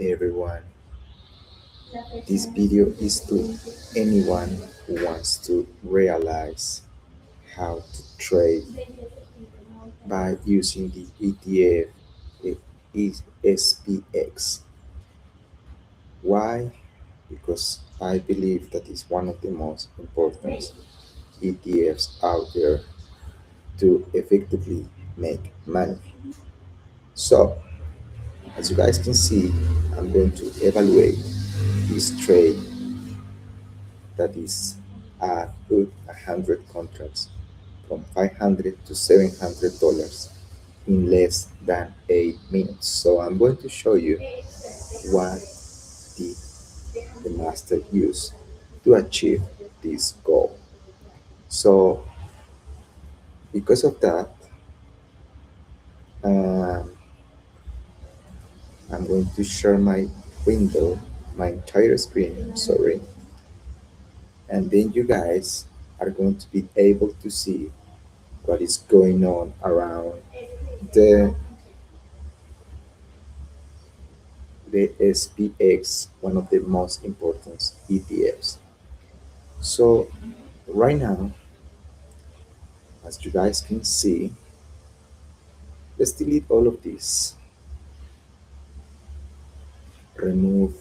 everyone. This video is to anyone who wants to realize how to trade by using the ETF SPX. Why? Because I believe that is one of the most important ETFs out there to effectively make money. So, as you guys can see, I'm going to evaluate this trade that is good 100 contracts from 500 to $700 in less than 8 minutes. So I'm going to show you what did the master use to achieve this goal. So because of that, um, I'm going to share my window, my entire screen, I'm sorry, and then you guys are going to be able to see what is going on around the the SPX, one of the most important ETFs. So right now, as you guys can see, let's delete all of this, remove,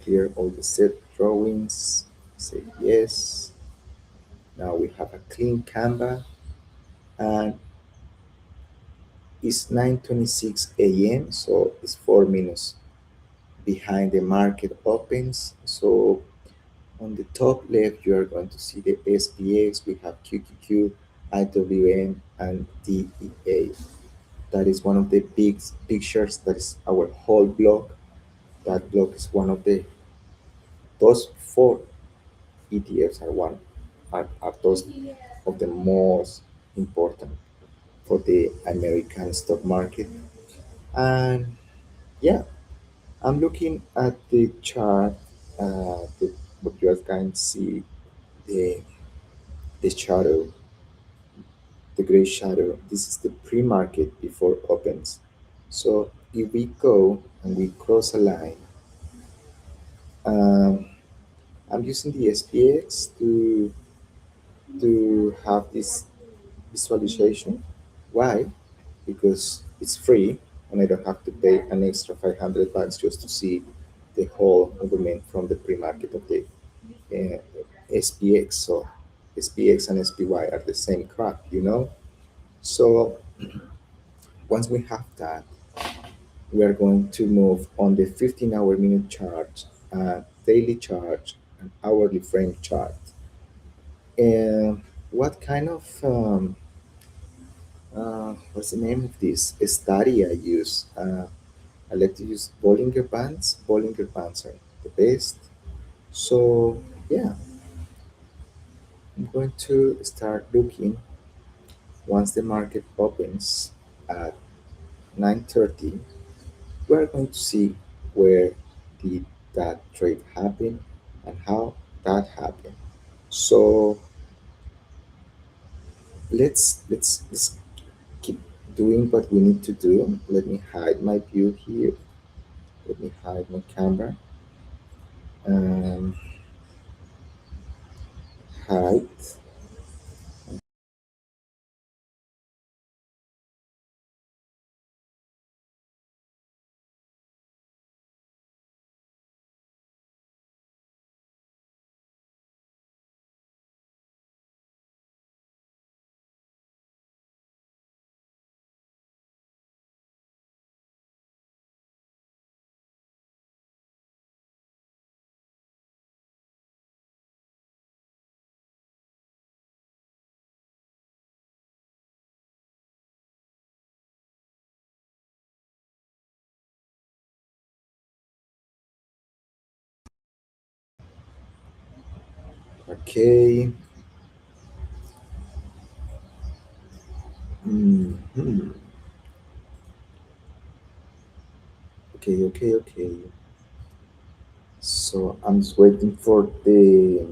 clear all the set drawings, say yes. Now we have a clean Canva, and it's 9:26 a.m. So it's 4 minutes behind the market opens. So on the top left, you are going to see the SPX. We have QQQ, IWM, and DEA. That is one of the big pictures. That is our whole block. That block is one of the those four ETFs are those of the most important for the American stock market. And yeah, I'm looking at the chart. What you guys can see the the shadow, the gray shadow. This is the pre-market before opens. So if we go and we cross a line, um, I'm using the SPX to have this visualization. Why? Because it's free and I don't have to pay an extra $500 just to see the whole movement from the pre-market of the SPX. So SPX and SPY are the same crap, you know? So once we have that, we are going to move on the 15-hour minute chart, daily chart, and hourly frame chart. And what kind of what's the name of this study I use? I like to use Bollinger Bands. Bollinger Bands are the best. So yeah, I'm going to start looking once the market opens at 9:30. We're going to see where did that trade happen and how that happened. So let's keep doing what we need to do. Let me hide my view here. Let me hide my camera. Um, hide. Okay. Mhm. Okay, okay, okay. So I'm just waiting for the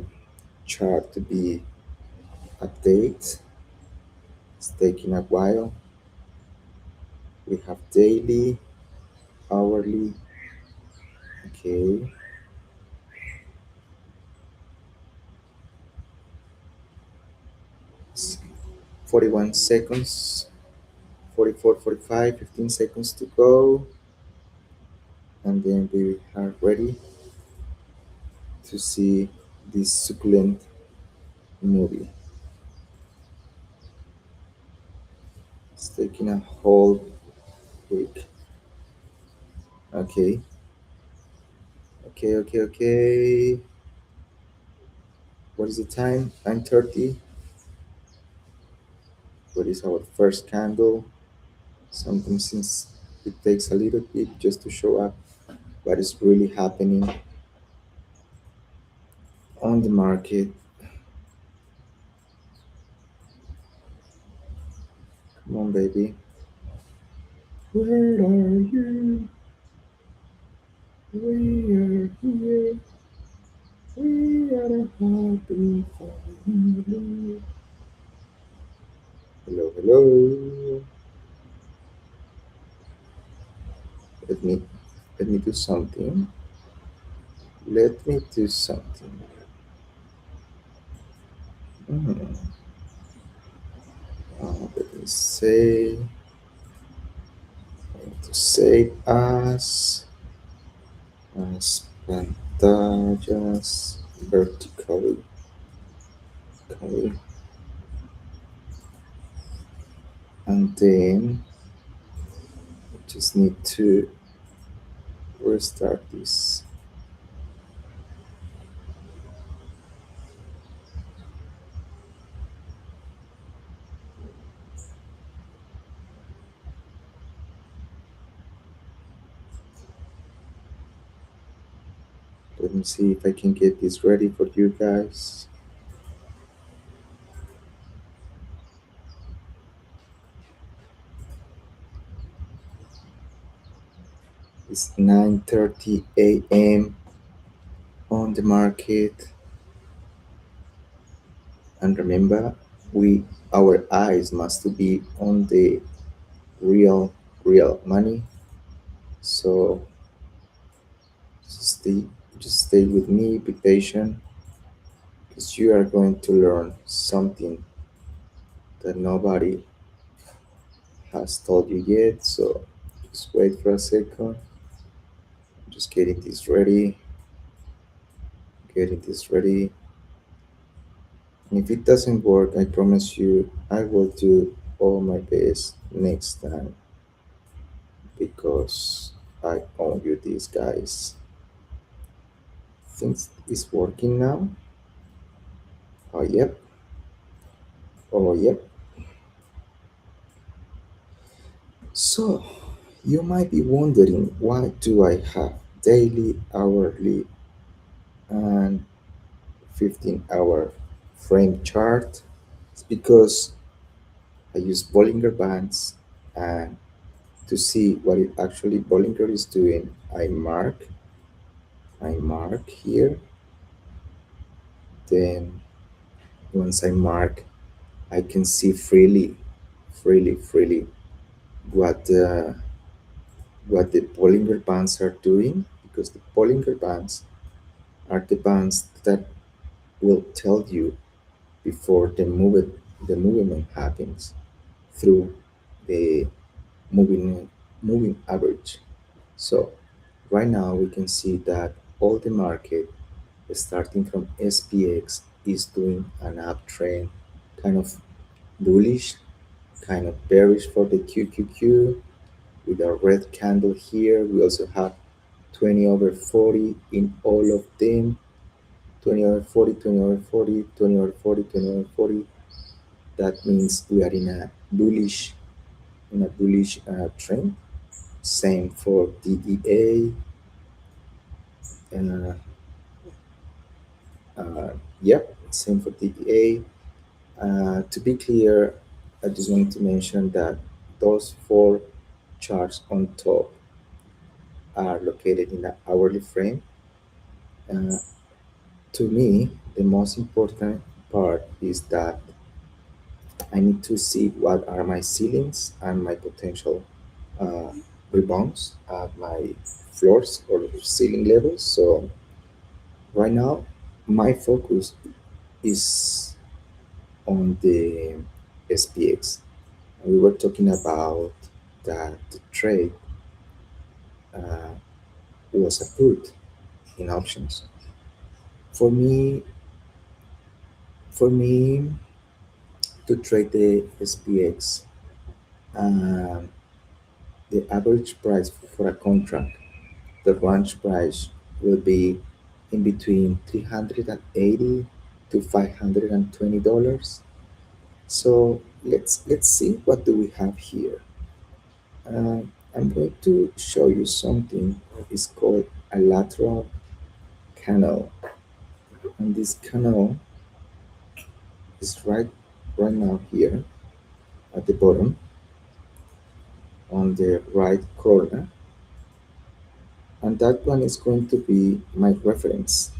chart to be updated. It's taking a while. We have daily, hourly, Okay, 41 seconds, 44, 45, 15 seconds to go, and then we are ready to see this succulent movie. It's taking a whole week. Okay, okay. What is the time? 9:30. What is our first candle? Sometimes since it takes a little bit just to show up what is really happening on the market. Come on, baby. Where are you? We are here. We are happy family. Hello, hello. Let me let me do something. Let me do something. Hmm. Let me say to save as pantallas vertically. Okay. And then I just need to restart this. Let me see if I can get this ready for you guys. It's 9:30 a.m. on the market. And remember, we our eyes must be on the real real money. So stay just stay with me, be patient, because you are going to learn something that nobody has told you yet. So just wait for a second. Just getting this ready. And if it doesn't work, I promise you I will do all my best next time because I owe you these guys. Things is working now. Oh yep. Oh yep. So you might be wondering, why do I have daily, hourly, and 15-hour frame chart? It's because I use Bollinger Bands, and to see what it actually Bollinger is doing, I mark here. Then once I mark, I can see freely what the Bollinger Bands are doing, because the Bollinger Bands are the bands that will tell you before the movement happens through the moving moving average. So right now we can see that all the market starting from SPX is doing an uptrend, kind of bullish, kind of bearish for the QQQ with a red candle here. We also have 20 over 40 in all of them. 20 over 40, 20 over 40, 20 over 40, 20 over 40. That means we are in a bullish trend. Same for DEA. Uh, yep, same for DEA. To be clear, I just wanted to mention that those four charts on top are located in the hourly frame. Uh, to me, the most important part is that I need to see what are my ceilings and my potential uh, rebounds at my floors or ceiling levels. So right now, my focus is on the SPX. We were talking about that the trade uh, was a put in options. For me, for me to trade the SPX, um, the average price for a contract, the range price will be in between 380 to $520. So let's see what do we have here. Uh, I'm going to show you something. It's called a lateral canal, and this canal is right now here at the bottom on the right corner, and that one is going to be my reference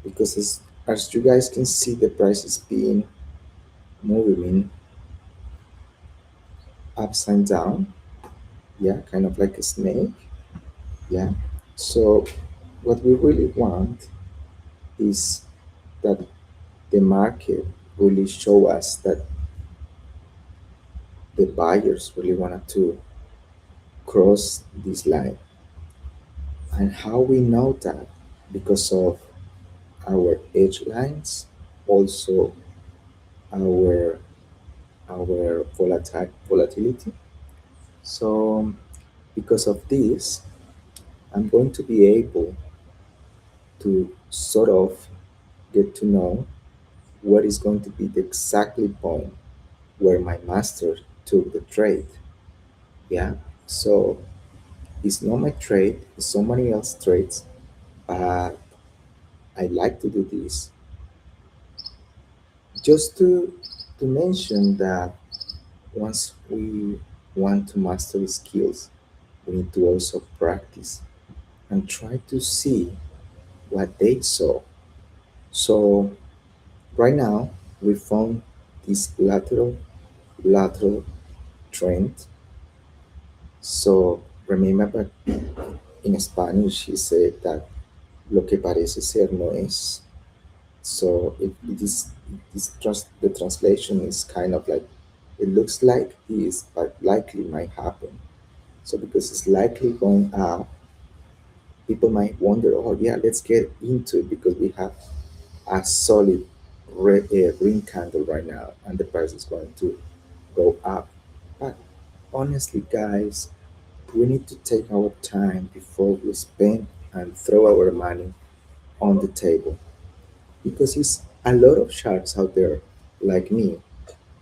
because as you guys can see, the price is being moving upside down, yeah, kind of like a snake, yeah. So what we really want is that the market really show us that the buyers really wanted to cross this line. And how we know that? Because of our edge lines, also our volatility. So because of this, I'm going to be able to sort of get to know what is going to be the exactly point where my master took the trade. Yeah. So it's not my trade, it's somebody else's trades, but I like to do this just to mention that once we want to master the skills, we need to also practice and try to see what they saw. So right now we found this lateral trend. So remember in Spanish he said that lo que parece ser no es. So it is the translation is kind of like it looks like is, but likely might happen. So because it's likely going up, people might wonder, oh yeah, let's get into it because we have a solid green candle right now, and the price is going to go up. But honestly, guys, we need to take our time before we spend and throw our money on the table because it's a lot of sharks out there like me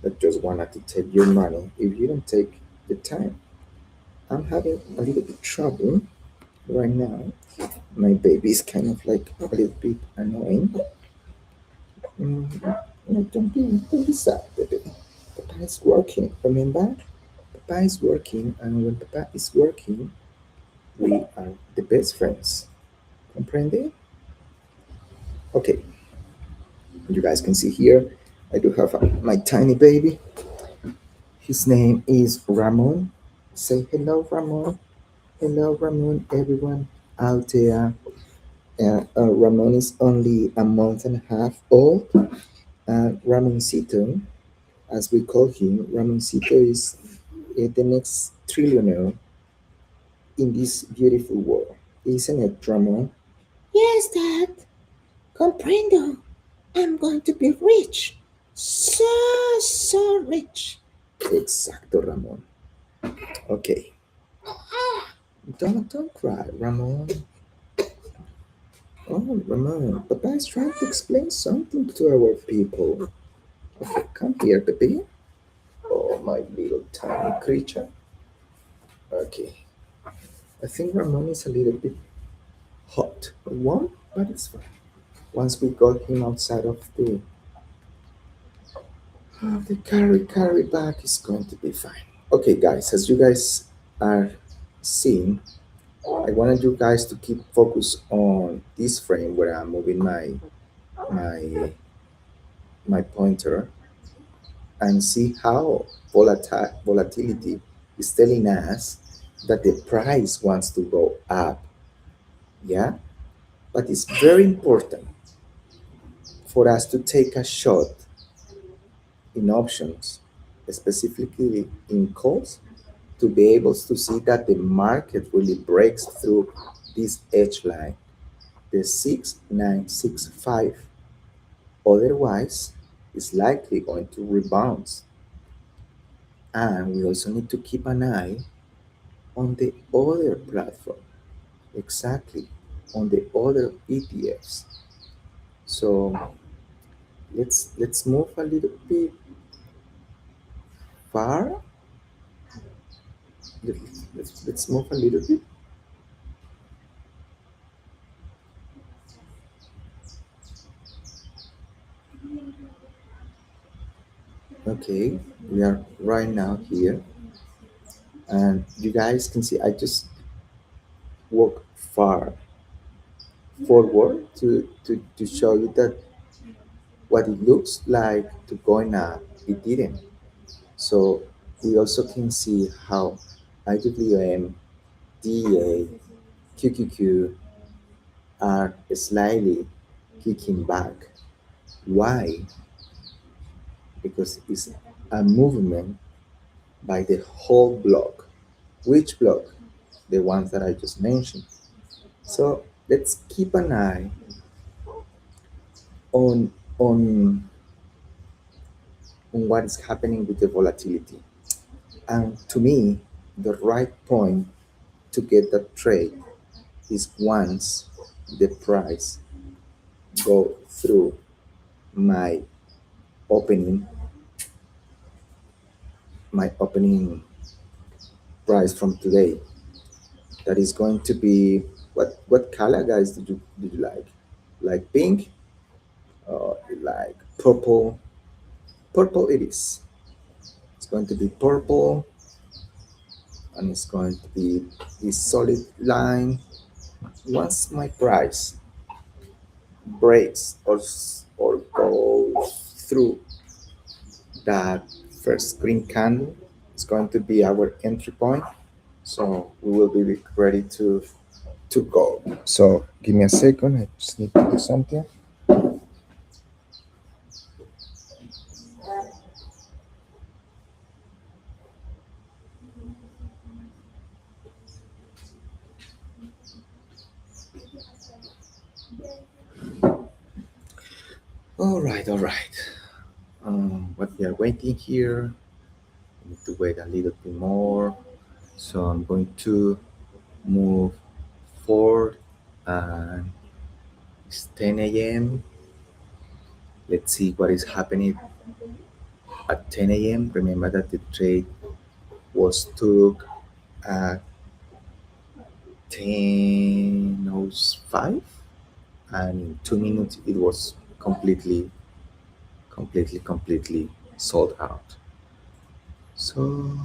that just wanted to take your money if you don't take the time. I'm having a little bit trouble right now. My baby is kind of like a little bit annoying. No, don't be sad, baby. Papa is working, remember? Papa is working, and when Papa is working, we are the best friends. Comprende? Okay, you guys can see here, I do have my tiny baby. His name is Ramon. Say hello, Ramon. Hello, Ramon, everyone out there. Ramon is only a month and a half old. Ramoncito, as we call him, Ramoncito is the next trillionaire in this beautiful world. Isn't it, Ramon? Yes, Dad. Comprendo. I'm going to be rich. So, so rich. Exacto, Ramon. Okay. Don't cry, Ramon. Oh, Ramon, Papa is trying to explain something to our people. Okay, come here, baby. Oh, my little tiny creature. Okay, I think Ramon is a little bit hot, warm, but it's fine. Once we got him outside of the carry bag, it's going to be fine. Okay, guys, as you guys are seeing, I wanted you guys to keep focus on this frame where I'm moving my my pointer and see how volatility is telling us that the price wants to go up. Yeah, but it's very important for us to take a shot in options, specifically in calls, to be able to see that the market really breaks through this edge line, the 6965. Otherwise, it's likely going to rebound. And we also need to keep an eye on the other platform, exactly, on the other ETFs. So let's move a little bit far. Let's move a little bit. Okay, we are right now here, and you guys can see I just walk far forward to show you that what it looks like to going up, it didn't. So we also can see how IWM, DA, QQQ are slightly kicking back. Why? Because it's a movement by the whole block. Which block? The ones that I just mentioned. So let's keep an eye on on on what is happening with the volatility. And to me, the right point to get that trade is once the price go through my opening my opening price from today. That is going to be what color, guys, did you like? Like pink, like purple? Purple it is. It's going to be purple, and it's going to be this solid line. Once my price breaks or goes through that first green candle, it's going to be our entry point. So we will be ready to go. So give me a second. I just need to do something. All right, all right. What we are waiting here, we need to wait a little bit more. So I'm going to move forward, and it's 10 a.m. Let's see what is happening at 10 a.m. Remember that the trade was took at 10:05, and in 2 minutes it was completely sold out. So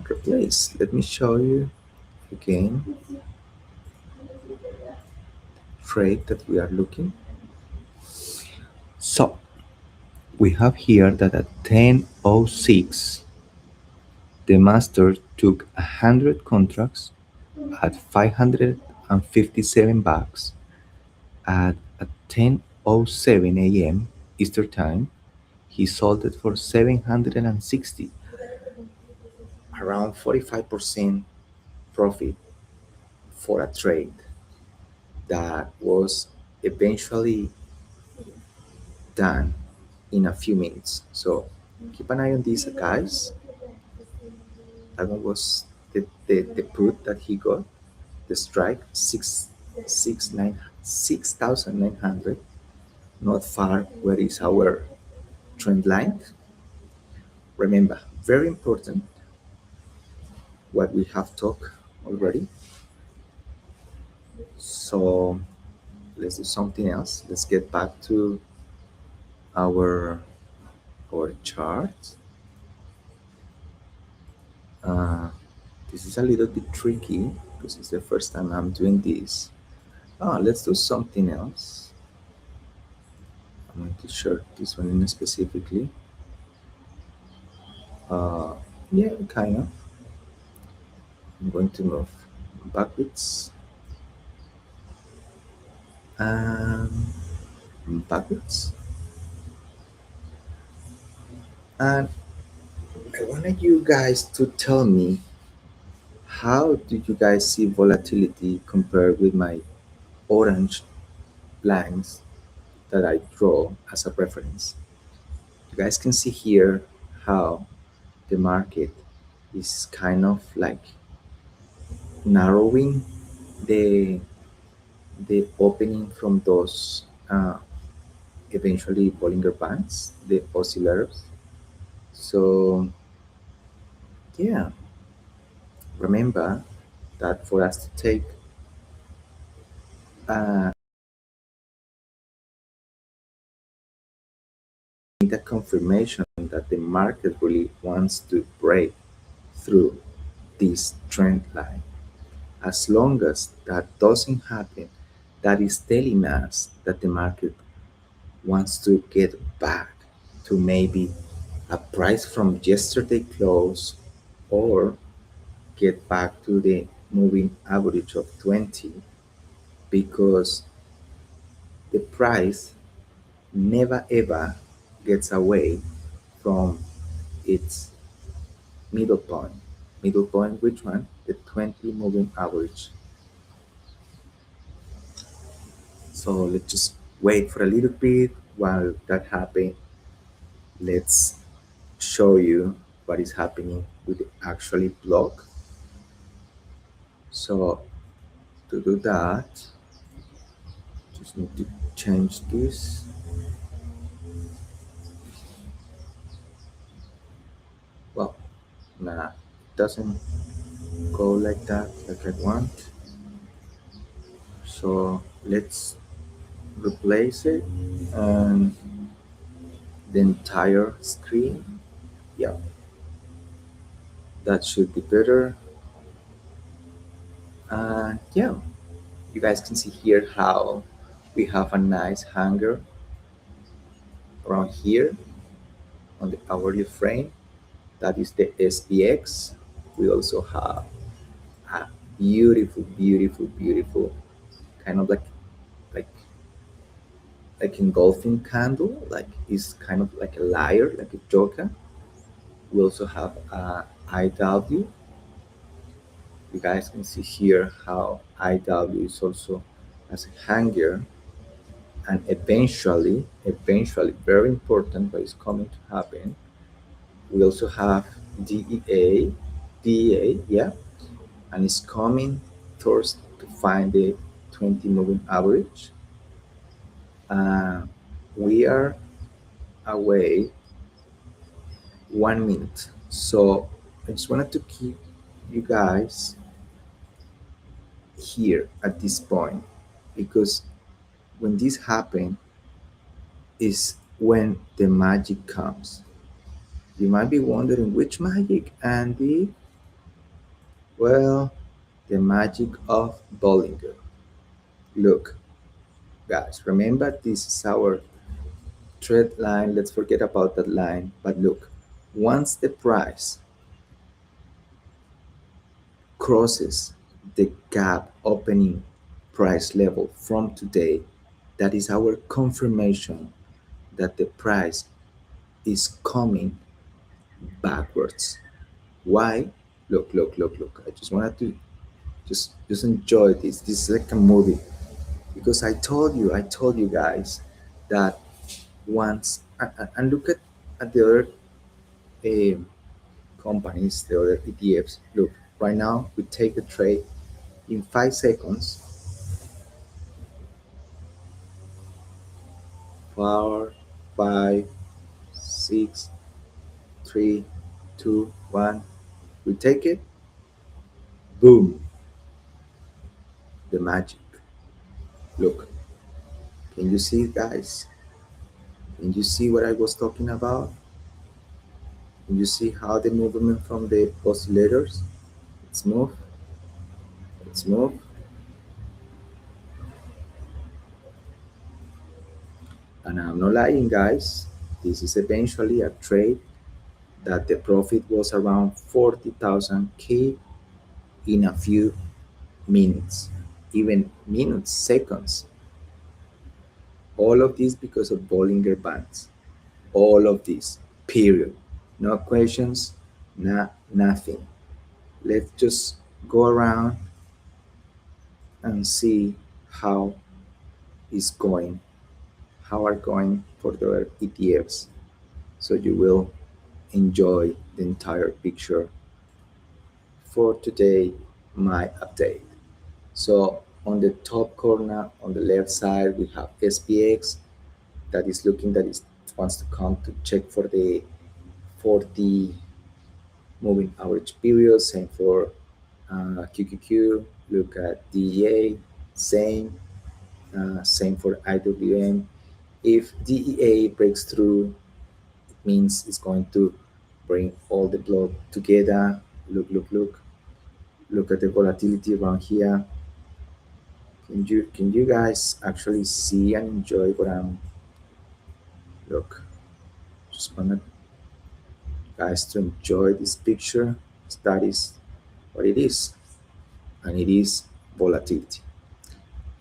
replace. Let me show you again trade that we are looking. So we have here that at 10:06 the master took 100 contracts at 557 bucks. At 10:07 a.m. Eastern time, he sold it for 760, around 45% profit for a trade that was eventually done in a few minutes. So keep an eye on these, guys. That one was the put that he got, the strike, 6,900, not far where is our trend line. Remember, very important what we have talked already. So let's do something else. Let's get back to our our chart. Uh, this is a little bit tricky because it's the first time I'm doing this. Let's do something else. I'm going to share this one in specifically. Uh, Yeah, kind of. I'm going to move backwards and backwards. And I wanted you guys to tell me, how do you guys see volatility compared with my orange lines that I draw as a reference? You guys can see here how the market is kind of like narrowing the the opening from those eventually Bollinger Bands, the oscillators. So yeah, remember that for us to take uh, the confirmation that the market really wants to break through this trend line. As long as that doesn't happen, that is telling us that the market wants to get back to maybe a price from yesterday close, or get back to the moving average of 20, because the price never ever gets away from its middle point. Middle point, which one? The 20 moving average. So let's just wait for a little bit. While that happens, let's show you what is happening with the actually block. So to do that, just need to change this. Well, nah, it doesn't go like that like I want. So let's replace it and the entire screen. Yeah, that should be better. And yeah, you guys can see here how we have a nice hanger around here on the hourly frame. That is the SPX. We also have a beautiful, beautiful, beautiful kind of like like engulfing candle, like it's kind of like a liar, like a joker. We also have a IW. You guys can see here how IW is also as a hanger, and eventually, very important, what is coming to happen. We also have DEA, DEA, yeah, and it's coming towards to find the 20 moving average. Uh, we are away 1 minute. So I just wanted to keep you guys here at this point, because when this happens is when the magic comes. You might be wondering, which magic, Andy? Well, the magic of Bollinger. Look, guys, remember this is our thread line. Let's forget about that line. But look, once the price crosses the gap opening price level from today, that is our confirmation that the price is coming backwards. Why? Look, look, look, look. I just wanted to just enjoy this. This is like a movie, because I told you guys that once and look at the other uh, companies, the other ETFs. Look, right now we take the trade in 5 seconds. 4, 5, 6, 3, 2, 1. We take it. Boom. The magic. Look, can you see, guys? Can you see what I was talking about? Can you see how the movement from the oscillators? It's move. It's move. And I'm not lying, guys. This is eventually a trade that the profit was around 40,000 K in a few minutes, even minutes, seconds. All of this because of Bollinger Bands. All of this, period. No questions, nothing. Let's just go around and see how is going, how are going for the ETFs. So you will enjoy the entire picture for today, my update. So on the top corner, on the left side, we have SPX that is looking, that is wants to come to check for the 40 moving average period. Same for QQQ. Look at DEA, same. Same for IWM. If DEA breaks through, it means it's going to bring all the block together. Look, look, look. Look at the volatility around here. Can you guys actually see and enjoy what I'm look? Just want guys to enjoy this picture. That is what it is, and it is volatility.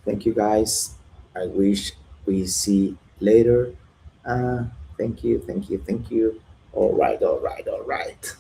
Thank you guys. I wish we see later. Thank you, thank you, thank you. All right, all right, all right.